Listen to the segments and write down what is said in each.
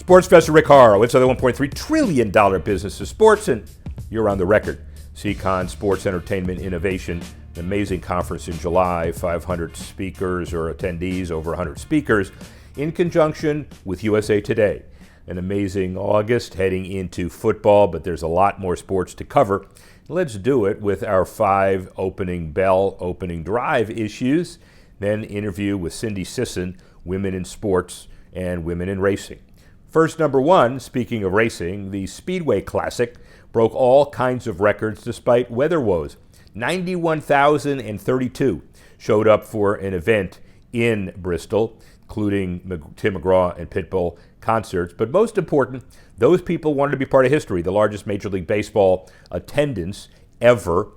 Sports Professor Rick Horrow. It's the $1.3 trillion business of sports, and you're on the record. SEICON, Sports Entertainment Innovation, an amazing conference in July, 500 speakers or attendees, over 100 speakers, in conjunction with USA Today. An amazing August heading into football, but there's a lot more sports to cover. Let's do it with our 5 opening bell, opening drive issues, then interview with Cindy Sisson, Women in Sports and Women in Racing. First, number 1, speaking of racing, the Speedway Classic broke all kinds of records despite weather woes. 91,032 showed up for an event in Bristol, including Tim McGraw and Pitbull concerts. But most important, those people wanted to be part of history, the largest Major League Baseball attendance ever.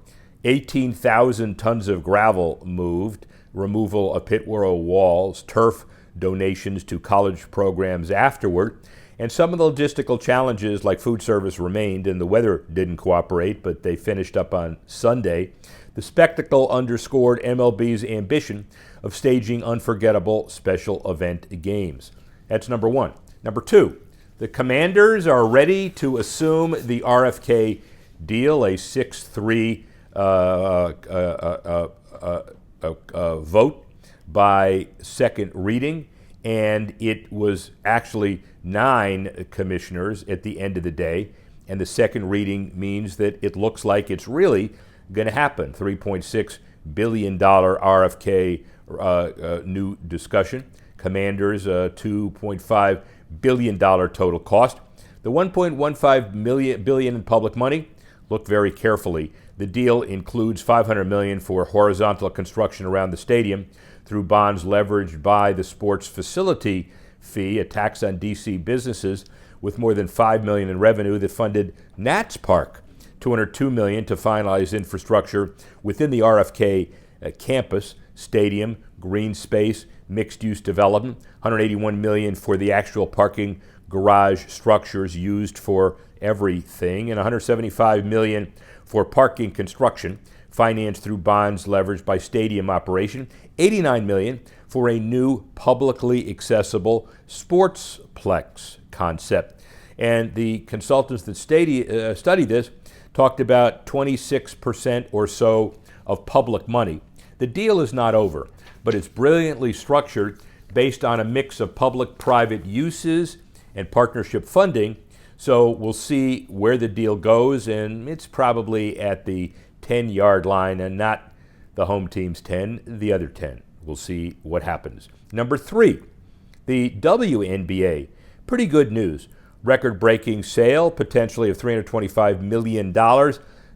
18,000 tons of gravel moved, removal of pit row walls, turf donations to college programs afterward. And some of the logistical challenges like food service remained and the weather didn't cooperate, but they finished up on Sunday. The spectacle underscored MLB's ambition of staging unforgettable special event games. That's number 1. Number 2, the Commanders are ready to assume the RFK deal, a 6-3 vote by second reading, and it was actually 9 commissioners at the end of the day, and the second reading means that it looks like it's really going to happen. $3.6 billion RFK new discussion. Commanders, $2.5 billion total cost. The $1.15 billion in public money, look very carefully. The deal includes $500 million for horizontal construction around the stadium through bonds leveraged by the sports facility fee, a tax on DC businesses, with more than $5 million in revenue that funded Nats Park, $202 million to finalize infrastructure within the RFK campus, stadium, green space, mixed-use development, $181 million for the actual parking garage structures used for everything, and $175 million for parking construction, financed through bonds leveraged by stadium operation, $89 million for a new publicly accessible sportsplex concept. And the consultants that study this talked about 26% or so of public money. The deal is not over, but it's brilliantly structured based on a mix of public-private uses and partnership funding. So we'll see where the deal goes, and it's probably at the 10-yard line and not the home team's 10, the other 10. We'll see what happens. Number 3, the WNBA. Pretty good news. Record-breaking sale, potentially of $325 million.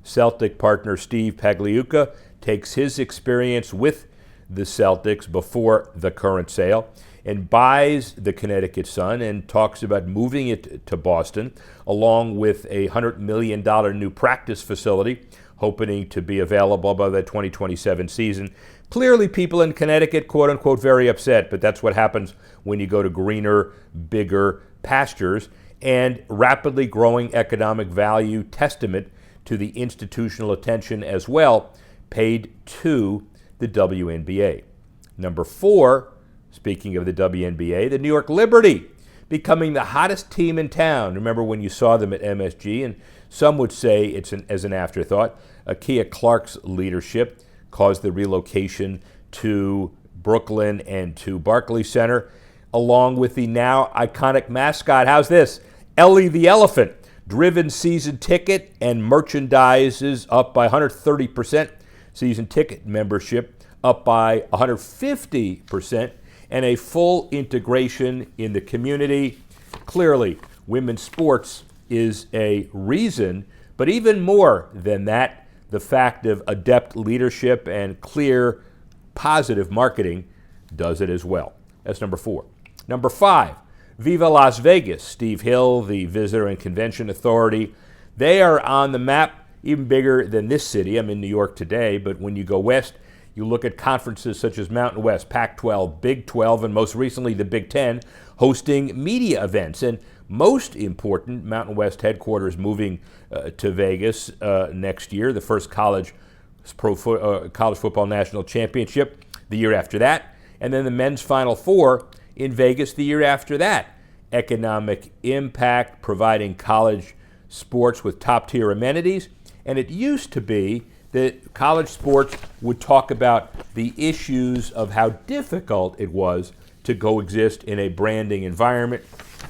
Celtic partner Steve Pagliuca takes his experience with the Celtics before the current sale and buys the Connecticut Sun and talks about moving it to Boston, along with a $100 million new practice facility, hoping to be available by the 2027 season. Clearly, people in Connecticut, quote-unquote, very upset, but that's what happens when you go to greener, bigger pastures, and rapidly growing economic value, testament to the institutional attention as well paid to the WNBA. Number 4, speaking of the WNBA, the New York Liberty becoming the hottest team in town. Remember when you saw them at MSG, and some would say it's as an afterthought. Akia Clark's leadership caused the relocation to Brooklyn and to Barclays Center, along with the now iconic mascot. How's this? Ellie the Elephant. Driven season ticket and merchandise is up by 130%. Season ticket membership up by 150%. And a full integration in the community. Clearly, women's sports is a reason, but even more than that, the fact of adept leadership and clear, positive marketing does it as well. That's number 4. Number 5, Viva Las Vegas. Steve Hill, the Visitor and Convention Authority. They are on the map, even bigger than this city. I'm in New York today, but when you go west, you look at conferences such as Mountain West, Pac-12, Big 12, and most recently the Big 10, hosting media events. And most important, Mountain West headquarters moving to Vegas next year, the first college football national championship the year after that, and then the men's Final Four in Vegas the year after that. economic impact, providing college sports with top-tier amenities. And it used to be that college sports would talk about the issues of how difficult it was to coexist in a branding environment.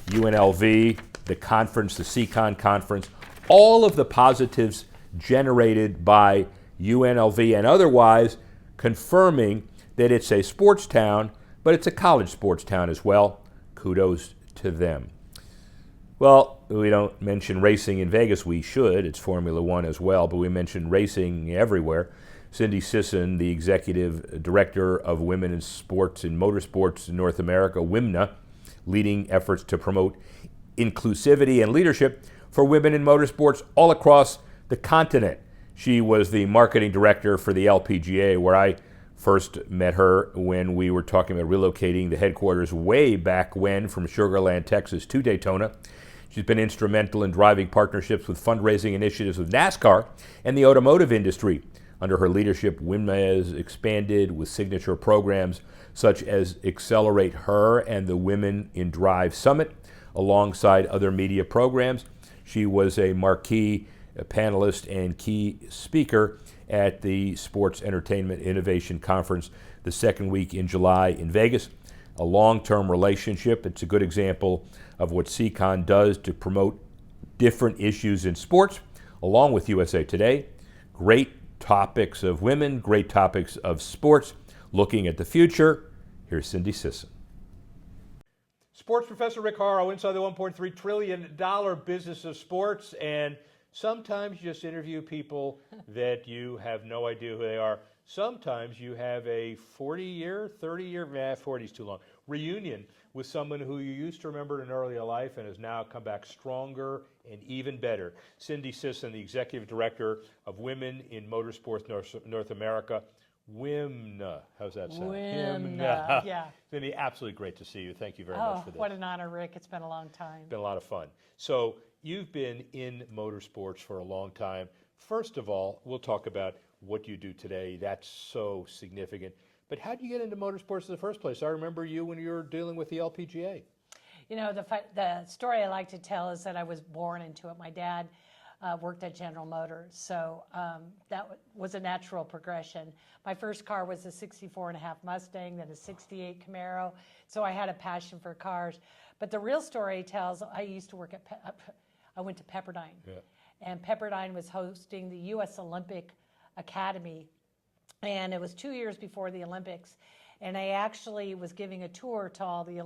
UNLV, the conference, the SEICON conference, all of the positives generated by UNLV and otherwise confirming that it's a sports town, but it's a college sports town as well. Kudos to them. Well, we don't mention racing in Vegas. We should. It's Formula One as well, but we mention racing everywhere. Cindy Sisson, the Executive Director of Women in Sports and Motorsports in North America, WIMNA, leading efforts to promote inclusivity and leadership for women in motorsports all across the continent. She was the marketing director for the LPGA, where I first met her when we were talking about relocating the headquarters way back when from Sugar Land, Texas to Daytona. She's been instrumental in driving partnerships with fundraising initiatives with NASCAR and the automotive industry. Under her leadership, WIMNA has expanded with signature programs such as Accelerate Her and the Women in Drive Summit, alongside other media programs. She was a marquee panelist and key speaker at the Sports Entertainment Innovation Conference the second week in July in Vegas. A long-term relationship. It's a good example of what SEICON does to promote different issues in sports, along with USA Today. Great topics of women, great topics of sports. Looking at the future, here's Cindy Sisson. Sports professor Rick Horrow inside the $1.3 trillion business of sports, and sometimes you just interview people that you have no idea who they are. Sometimes you have a 40-year, 30-year, 40 is too long, reunion with someone who you used to remember in earlier life and has now come back stronger and even better. Cindy Sisson, the Executive Director of Women in Motorsports North America. WIMNA. How's that sound? WIMNA, yeah. Cindy, absolutely great to see you. Thank you very much for this. What an honor, Rick. It's been a long time. Been a lot of fun. So you've been in motorsports for a long time. First of all, we'll talk about what you do today. That's so significant. But how did you get into motorsports in the first place? I remember you when you were dealing with the LPGA. You know, the story I like to tell is that I was born into it. My dad worked at General Motors, so that was a natural progression. My first car was a 64.5 Mustang, then a 68 Camaro, so I had a passion for cars. But the real story tells, I used to work at, I went to Pepperdine, and Pepperdine was hosting the U.S. Olympic Academy, and it was 2 years before the Olympics, and I actually was giving a tour to all the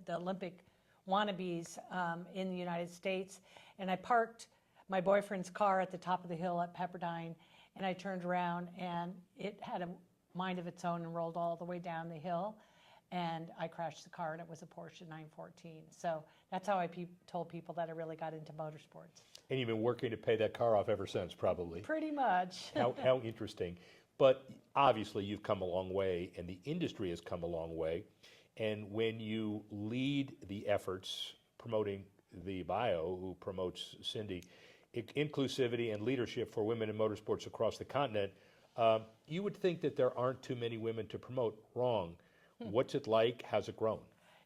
Olympic wannabes in the United States, and I parked my boyfriend's car at the top of the hill at Pepperdine, and I turned around and it had a mind of its own and rolled all the way down the hill, and I crashed the car, and it was a Porsche 914. So that's how I told people that I really got into motorsports. And you've been working to pay that car off ever since, probably. Pretty much. How interesting. But obviously you've come a long way, and the industry has come a long way. And when you lead the efforts promoting the bio, who promotes Cindy, inclusivity and leadership for women in motorsports across the continent, you would think that there aren't too many women to promote. Wrong. What's it like? How's it grown?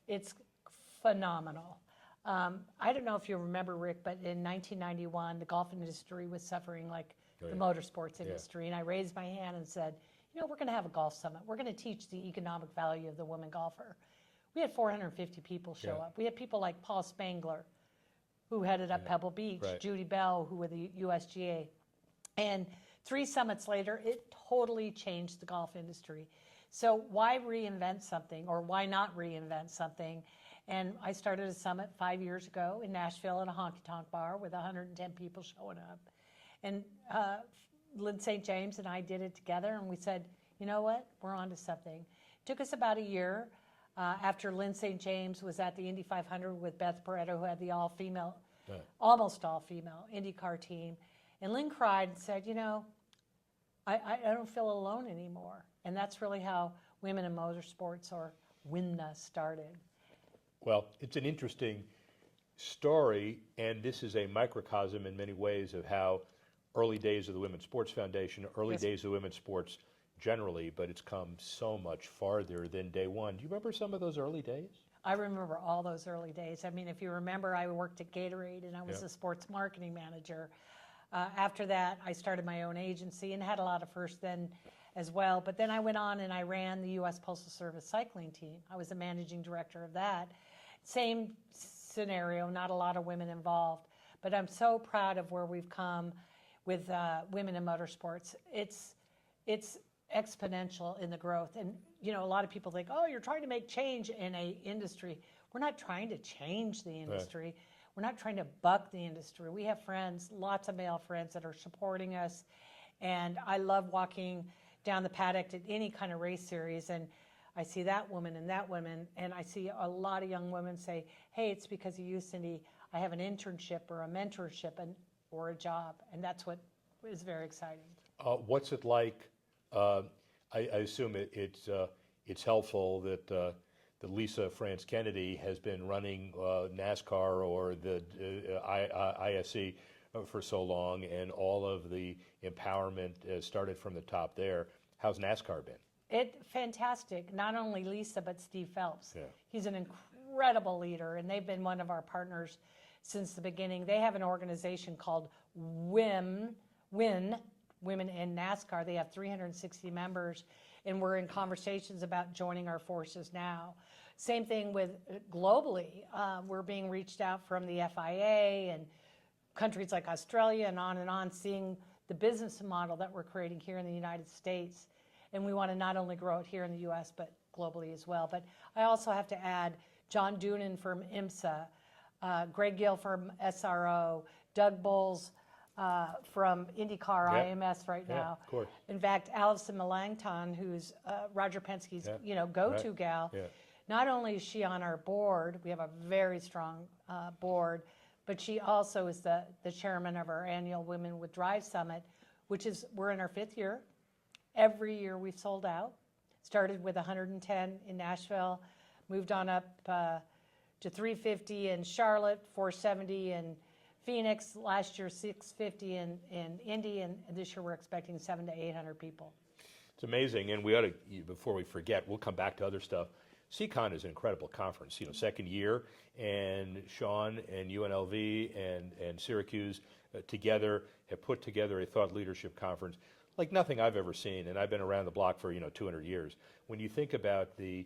It's phenomenal. I don't know if you remember, Rick, but in 1991, the golf industry was suffering like the motorsports industry, and I raised my hand and said, you know, we're going to have a golf summit. We're going to teach the economic value of the woman golfer. We had 450 people show up. We had people like Paul Spangler, who headed up Pebble Beach, Judy Bell, who were the USGA. And 3 summits later, it totally changed the golf industry. So why reinvent something, or why not reinvent something? And I started a summit 5 years ago in Nashville at a honky-tonk bar with 110 people showing up. And Lynn St. James and I did it together, and we said, you know what, we're on to something. It took us about a year. After Lynn St. James was at the Indy 500 with Beth Pareto, who had the all-female, almost all-female IndyCar team. And Lynn cried and said, you know, I don't feel alone anymore. And that's really how Women in Motorsports, or WIMNA, started. Well, it's an interesting story, and this is a microcosm in many ways of how early days of the Women's Sports Foundation, early days of women's sports generally, but it's come so much farther than day one. Do you remember some of those early days? I remember all those early days. I mean, if you remember, I worked at Gatorade and I was Yeah. a sports marketing manager. After that, I started my own agency and had a lot of firsts then as well. But then I went on and I ran the U.S. Postal Service cycling team. I was the managing director of that. Same scenario, not a lot of women involved. But I'm so proud of where we've come with women in motorsports. It's exponential in the growth. And, you know, a lot of people think, oh, you're trying to make change in a industry. We're not trying to change the industry. Right. We're not trying to buck the industry. We have friends, lots of male friends that are supporting us. And I love walking down the paddock at any kind of race series, and I see that woman and that woman, and I see a lot of young women say, hey, it's because of you, Cindy. I have an internship or a mentorship or a job, and that's what is very exciting. What's it like? I assume it's helpful that Lisa France Kennedy has been running NASCAR or the ISC for so long, and all of the empowerment started from the top there. How's NASCAR been? Fantastic. Not only Lisa, but Steve Phelps. Yeah. He's an incredible leader, and they've been one of our partners since the beginning. They have an organization called WIN, Women in NASCAR. They have 360 members, and we're in conversations about joining our forces now. Same thing with globally. We're being reached out from the FIA and countries like Australia and on, seeing the business model that we're creating here in the United States. And we want to not only grow it here in the U.S., but globally as well. But I also have to add John Doonan from IMSA, Greg Gill from SRO, Doug Bowles from IndyCar IMS right now. Of course. In fact, Allison Melanchthon, who's Roger Penske's go-to gal, not only is she on our board, we have a very strong board, but she also is the chairman of our annual Women with Drive Summit, which is, we're in our 5th year. Every year we've sold out. Started with 110 in Nashville, moved on up to 350 in Charlotte, 470 in Phoenix, last year 650 in Indy, and this year we're expecting 700 to 800 people. It's amazing, and we ought to, before we forget, we'll come back to other stuff. SEICON is an incredible conference, 2nd year, and Sean and UNLV and Syracuse together have put together a thought leadership conference like nothing I've ever seen, and I've been around the block for 200 years. When you think about the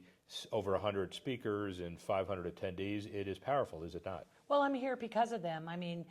over 100 speakers and 500 attendees, it is powerful, is it not? Well, I'm here because of them. I mean,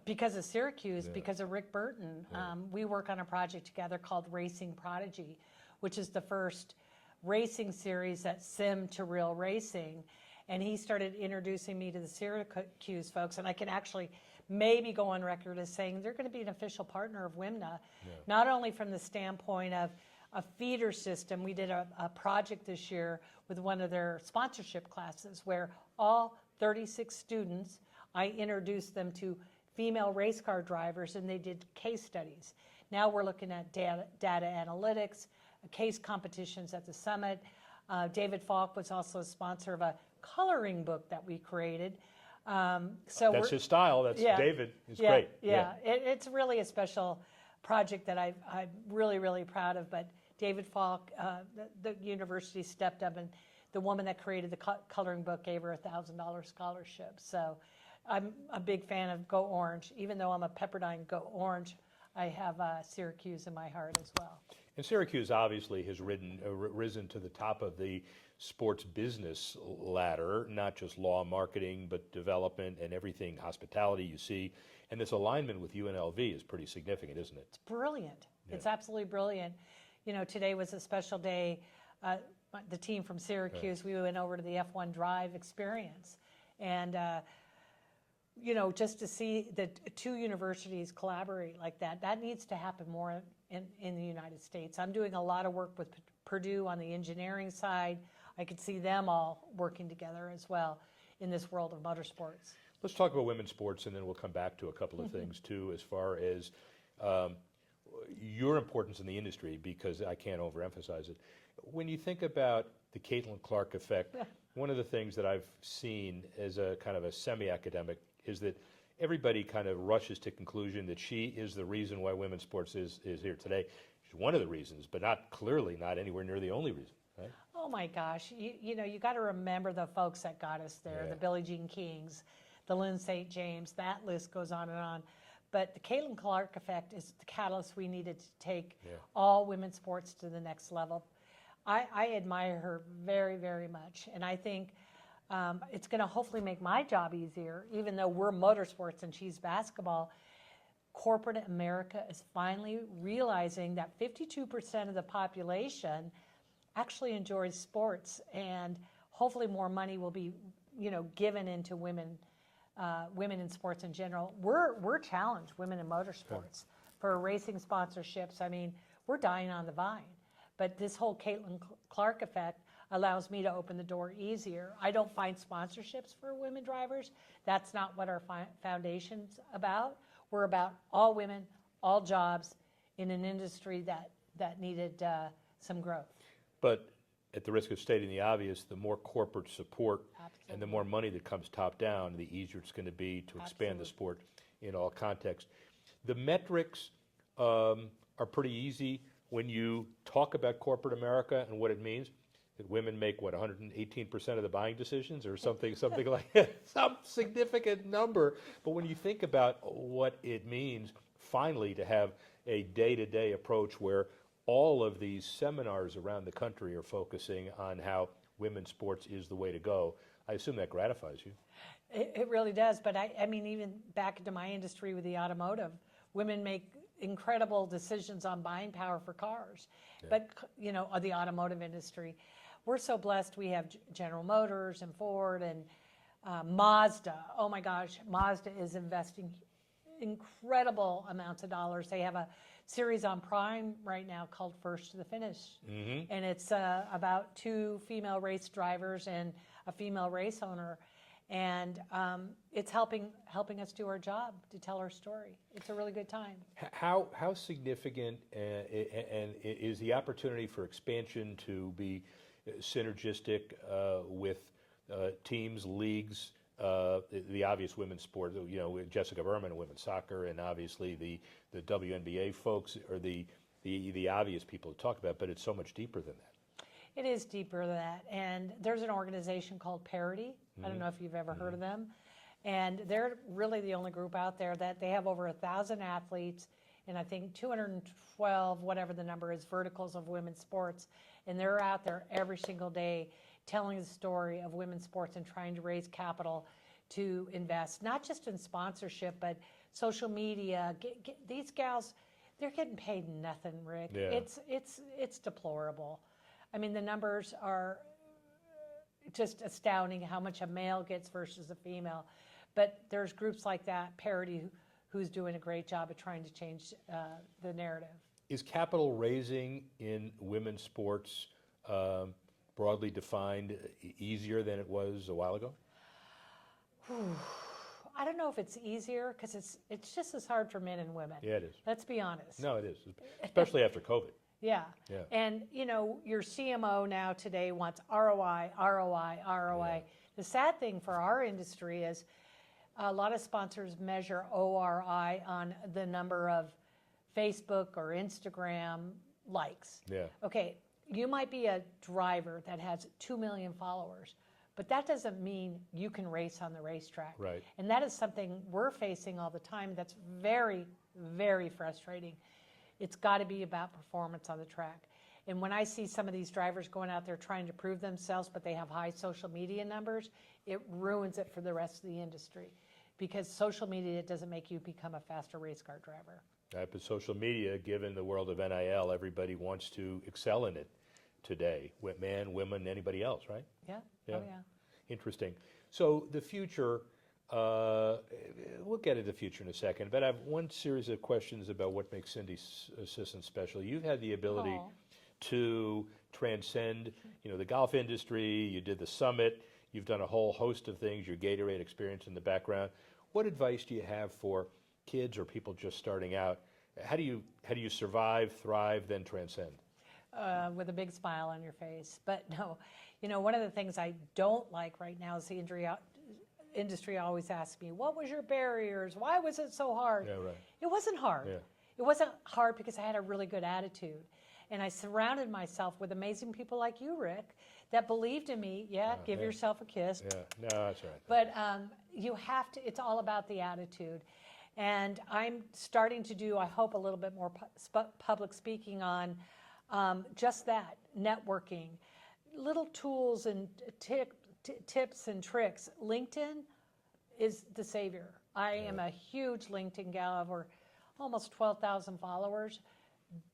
because of Syracuse, because of Rick Burton. We work on a project together called Racing Prodigy, which is the first racing series that sim to real racing. And he started introducing me to the Syracuse folks, and I can actually maybe go on record as saying they're going to be an official partner of WIMNA, not only from the standpoint of a feeder system. We did a project this year with one of their sponsorship classes where all 36 students, I introduced them to female race car drivers, and they did case studies. Now we're looking at data analytics, case competitions at the summit. David Falk was also a sponsor of a coloring book that we created. So that's his style. That's David. It's great. It's really a special project that I'm really, really proud of. But David Falk, the university stepped up, and the woman that created the coloring book gave her a $1,000 scholarship. So I'm a big fan of Go Orange. Even though I'm a Pepperdine Go Orange, I have Syracuse in my heart as well. And Syracuse obviously has risen to the top of the sports business ladder, not just law, marketing, but development and everything, hospitality you see. And this alignment with UNLV is pretty significant, isn't it? It's brilliant. Yeah. It's absolutely brilliant. Today was a special day. The team from Syracuse, we went over to the F1 Drive experience. And, just to see the two universities collaborate like that, that needs to happen more in the United States. I'm doing a lot of work with Purdue on the engineering side. I could see them all working together as well in this world of motorsports. Let's talk about women's sports, and then we'll come back to a couple of things too, as far as your importance in the industry, because I can't overemphasize it. When you think about the Caitlin Clark effect, one of the things that I've seen as a kind of a semi-academic is that everybody kind of rushes to conclusion that she is the reason why women's sports is here today. is one of the reasons, but not anywhere near the only reason, right? Oh my gosh, you know, you got to remember the folks that got us there, Yeah. the Billie Jean Kings, the Lynn St. James, that list goes on and on. But the Caitlin Clark effect is the catalyst we needed to take all women's sports to the next level. I admire her very, very much, and I think it's going to hopefully make my job easier, even though we're motorsports and she's basketball. Corporate America is finally realizing that 52% of the population actually enjoys sports, and hopefully more money will be, you know, given into women in sports in general. We're challenged, women in motorsports, for racing sponsorships. I mean, we're dying on the vine. But this whole Caitlin Clark effect allows me to open the door easier. I don't find sponsorships for women drivers. That's not what our foundation's about. We're about all women, all jobs in an industry that needed some growth. But at the risk of stating the obvious, the more corporate support and the more money that comes top down, the easier it's going to be to expand the sport in all contexts. The metrics are pretty easy when you talk about corporate America and what it means. That women make, what, 118% of the buying decisions or something like that, some significant number. But when you think about what it means, finally, to have a day-to-day approach where all of these seminars around the country are focusing on how women's sports is the way to go, I assume that gratifies you. It really does. But I mean, even back into my industry with the automotive, women make incredible decisions on buying power for cars. But, you know, the automotive industry, we're so blessed. We have General Motors and Ford and Mazda. Oh my gosh, Mazda is investing incredible amounts of dollars. They have a series on Prime right now called First to the Finish. And it's about 2 female race drivers and a female race owner. And it's helping us do our job, to tell our story. It's a really good time. How significant and is the opportunity for expansion to be synergistic with teams, leagues, the obvious women's sport, you know, Jessica Berman and women's soccer, and obviously the WNBA folks are the obvious people to talk about, but it's so much deeper than that. It is deeper than that. And there's an organization called Parity. I don't know if you've ever heard of them. And they're really the only group out there that they have over 1,000 athletes and I think 212, whatever the number is, verticals of women's sports. And they're out there every single day telling the story of women's sports and trying to raise capital to invest, not just in sponsorship, but social media. These gals, they're getting paid nothing, Rick. Yeah. It's deplorable. I mean, the numbers are just astounding how much a male gets versus a female. But there's groups like that, Parity, who's doing a great job of trying to change the narrative. Is capital raising in women's sports broadly defined easier than it was a while ago? I don't know if it's easier because it's just as hard for men and women. Yeah, it is. Let's be honest. No, it is, especially after COVID. Yeah. Yeah. And, you know, your CMO now today wants ROI, ROI, ROI. Yeah. The sad thing for our industry is a lot of sponsors measure ORI on the number of Facebook or Instagram likes. Yeah. Okay, you might be a driver that has 2 million followers, but that doesn't mean you can race on the racetrack. Right. And that is something we're facing all the time that's very, very frustrating. It's got to be about performance on the track. And when I see some of these drivers going out there trying to prove themselves, but they have high social media numbers, it ruins it for the rest of the industry. Because social media doesn't make you become a faster race car driver. But social media, given the world of NIL, everybody wants to excel in it today. Men, women, anybody else, right? Yeah. Yeah. Oh, yeah. Interesting. So the future, we'll get into the future in a second, but I have one series of questions about what makes Cindy Sisson special. You've had the ability to transcend, you know, the golf industry. You did the summit. You've done a whole host of things, your Gatorade experience in the background. What advice do you have for kids or people just starting out? How do you survive, thrive, then transcend? With a big smile on your face. But no, you know, one of the things I don't like right now is the industry always asks me, what was your barriers? Why was it so hard? Yeah, right. It wasn't hard. Yeah. It wasn't hard because I had a really good attitude. And I surrounded myself with amazing people like you, Rick, that believed in me. Give yourself a kiss. Yeah, no, that's right. But you have to, it's all about the attitude. And I'm starting to do, I hope, a little bit more public speaking on just that, networking. Little tools and tips and tricks. LinkedIn is the savior. I am a huge LinkedIn gal. I have over almost 12,000 followers,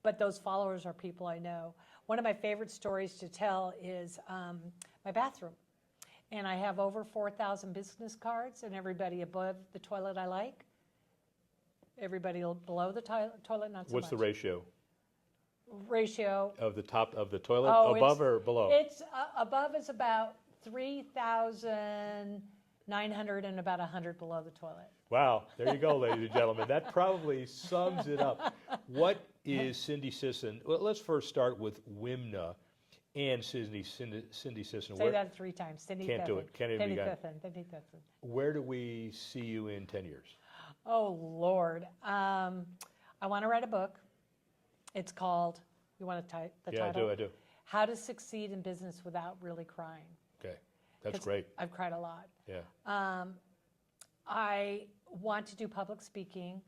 but those followers are people I know. One of my favorite stories to tell is my bathroom. And I have over 4,000 business cards, and everybody above the toilet I like. Everybody below the toilet, not so much. What's the ratio? Ratio Of the top of the toilet, above or below? It's above is about 3,900 and about 100 below the toilet. Wow, there you go, ladies and gentlemen. That probably sums it up. What is Cindy Sisson? Well, let's first start with WIMNA and Cindy Sisson. Say that 3 times. Cindy Can't do it. Can't even begin. Cindy Sisson. Where do we see you in 10 years? Oh, Lord. I want to write a book. It's called, you want to type the title? Yeah, I do. How to Succeed in Business Without Really Crying. Okay, that's great. I've cried a lot. Yeah. I want to do public speaking,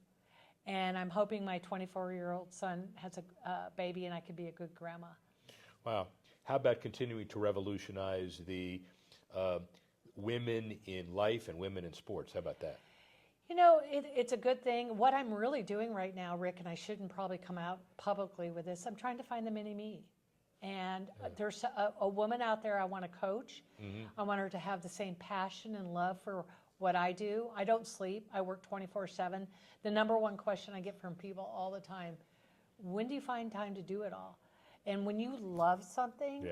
and I'm hoping my 24-year-old son has a baby and I can be a good grandma. Wow. How about continuing to revolutionize the women in life and women in sports? How about that? You know, it's a good thing. What I'm really doing right now, Rick, and I shouldn't probably come out publicly with this, I'm trying to find the mini-me. And there's a woman out there I want to coach. Mm-hmm. I want her to have the same passion and love for what I do. I don't sleep. I work 24/7. The number one question I get from people all the time, when do you find time to do it all? And when you love something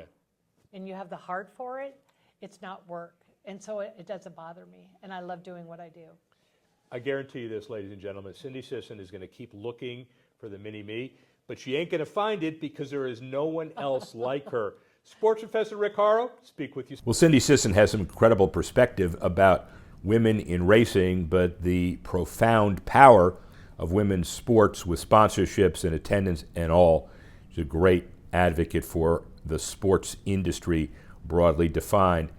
and you have the heart for it, it's not work. And so it doesn't bother me. And I love doing what I do. I guarantee you this, ladies and gentlemen, Cindy Sisson is going to keep looking for the mini-me, but she ain't going to find it because there is no one else like her. Sports Professor Rick Horrow, speak with you. Well, Cindy Sisson has some incredible perspective about women in racing, but the profound power of women's sports with sponsorships and attendance and all. She's a great advocate for the sports industry broadly defined.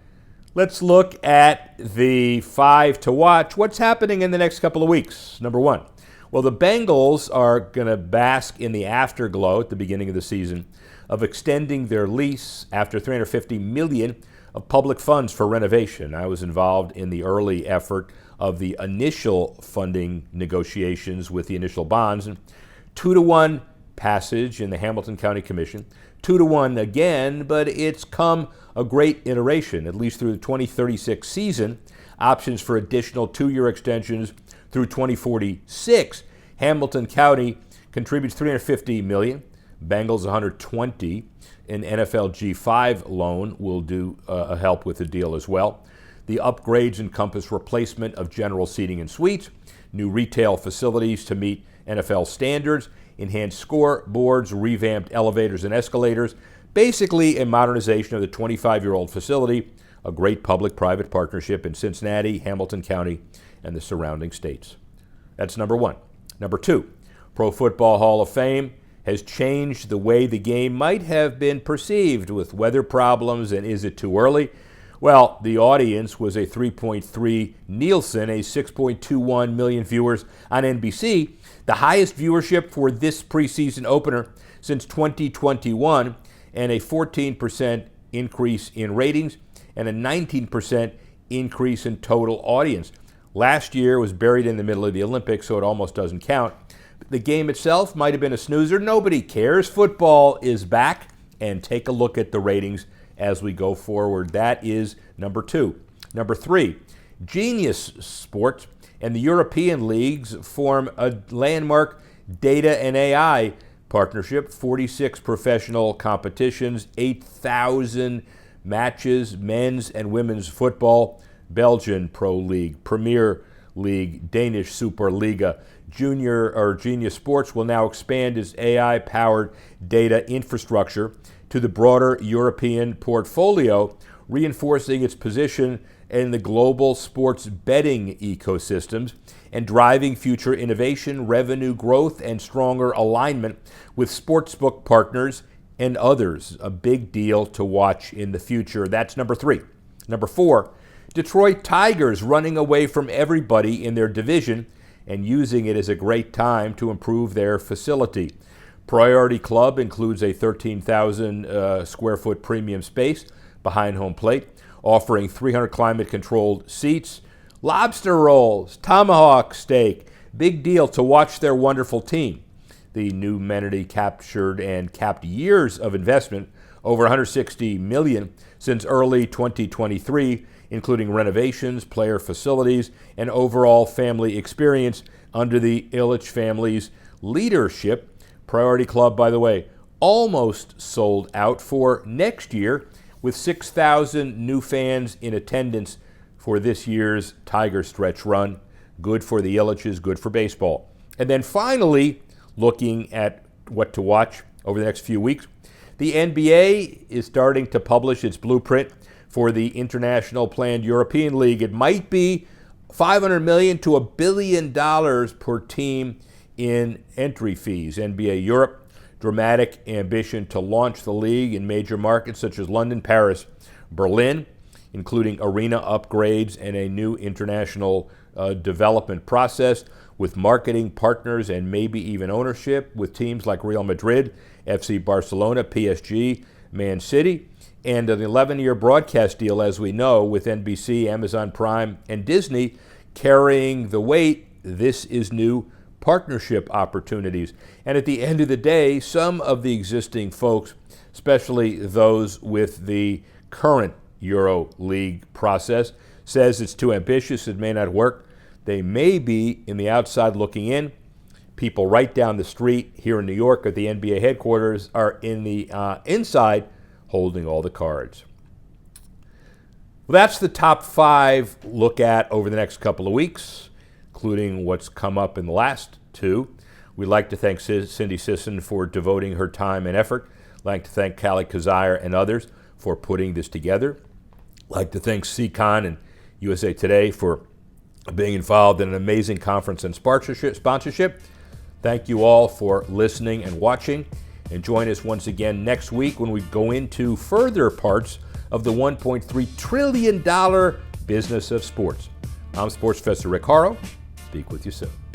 Let's look at the 5 to watch. What's happening in the next couple of weeks? Number 1. Well, the Bengals are going to bask in the afterglow at the beginning of the season of extending their lease after $350 million of public funds for renovation. I was involved in the early effort of the initial funding negotiations with the initial bonds. 2-1 passage in the Hamilton County Commission. 2-1 again, but it's come a great iteration, at least through the 2036 season. Options for additional 2-year extensions through 2046. Hamilton County contributes $350 million. Bengals $120. An NFL G5 loan will do help with the deal as well. The upgrades encompass replacement of general seating and suites, new retail facilities to meet NFL standards, enhanced scoreboards, revamped elevators and escalators, basically a modernization of the 25-year-old facility, a great public-private partnership in Cincinnati, Hamilton County, and the surrounding states. That's number 1. Number 2, Pro Football Hall of Fame has changed the way the game might have been perceived with weather problems and is it too early? Well, the audience was a 3.3 Nielsen, a 6.21 million viewers on NBC, the highest viewership for this preseason opener since 2021, and a 14% increase in ratings and a 19% increase in total audience. Last year was buried in the middle of the Olympics, so it almost doesn't count. The game itself might have been a snoozer. Nobody cares. Football is back, and take a look at the ratings as we go forward. That is number 2. Number 3, Genius Sports and the European leagues form a landmark data and AI partnership. 46 professional competitions, 8,000 matches, men's and women's football, Belgian Pro League, Premier League, Danish Superliga. Genius Sports will now expand its AI-powered data infrastructure to the broader European portfolio, reinforcing its position in the global sports betting ecosystems and driving future innovation, revenue growth, and stronger alignment with sportsbook partners and others. A big deal to watch in the future. That's number 3. Number 4, Detroit Tigers running away from everybody in their division and using it as a great time to improve their facility. Priority Club includes a 13,000 square foot premium space behind home plate, offering 300 climate-controlled seats, lobster rolls, tomahawk steak. Big deal to watch their wonderful team. The new amenity captured and capped years of investment, over $160 million since early 2023, including renovations, player facilities, and overall family experience under the Ilitch family's leadership. Priority Club, by the way, almost sold out for next year, with 6,000 new fans in attendance for this year's Tiger stretch run. Good for the Ilitches, good for baseball. And then finally, looking at what to watch over the next few weeks, the NBA is starting to publish its blueprint for the international planned European League. It might be $500 million to $1 billion per team in entry fees. NBA Europe, dramatic ambition to launch the league in major markets such as London, Paris, Berlin, including arena upgrades and a new international development process with marketing partners and maybe even ownership with teams like Real Madrid, FC Barcelona, PSG, Man City, and an 11-year broadcast deal, as we know, with NBC, Amazon Prime, and Disney carrying the weight. This is new partnership opportunities. And at the end of the day, some of the existing folks, especially those with the current Euro League process, says it's too ambitious, it may not work. They may be in the outside looking in. People right down the street here in New York at the NBA headquarters are in the inside holding all the cards. Well, that's the top 5 look at over the next couple of weeks, including what's come up in the last 2. We'd like to thank Cindy Sisson for devoting her time and effort. I'd like to thank Callie Kazire and others for putting this together. I'd like to thank SEICON and USA Today for being involved in an amazing conference and sponsorship. Thank you all for listening and watching. And join us once again next week when we go into further parts of the $1.3 trillion business of sports. I'm Sports Professor Rick Horrow. Speak with you soon.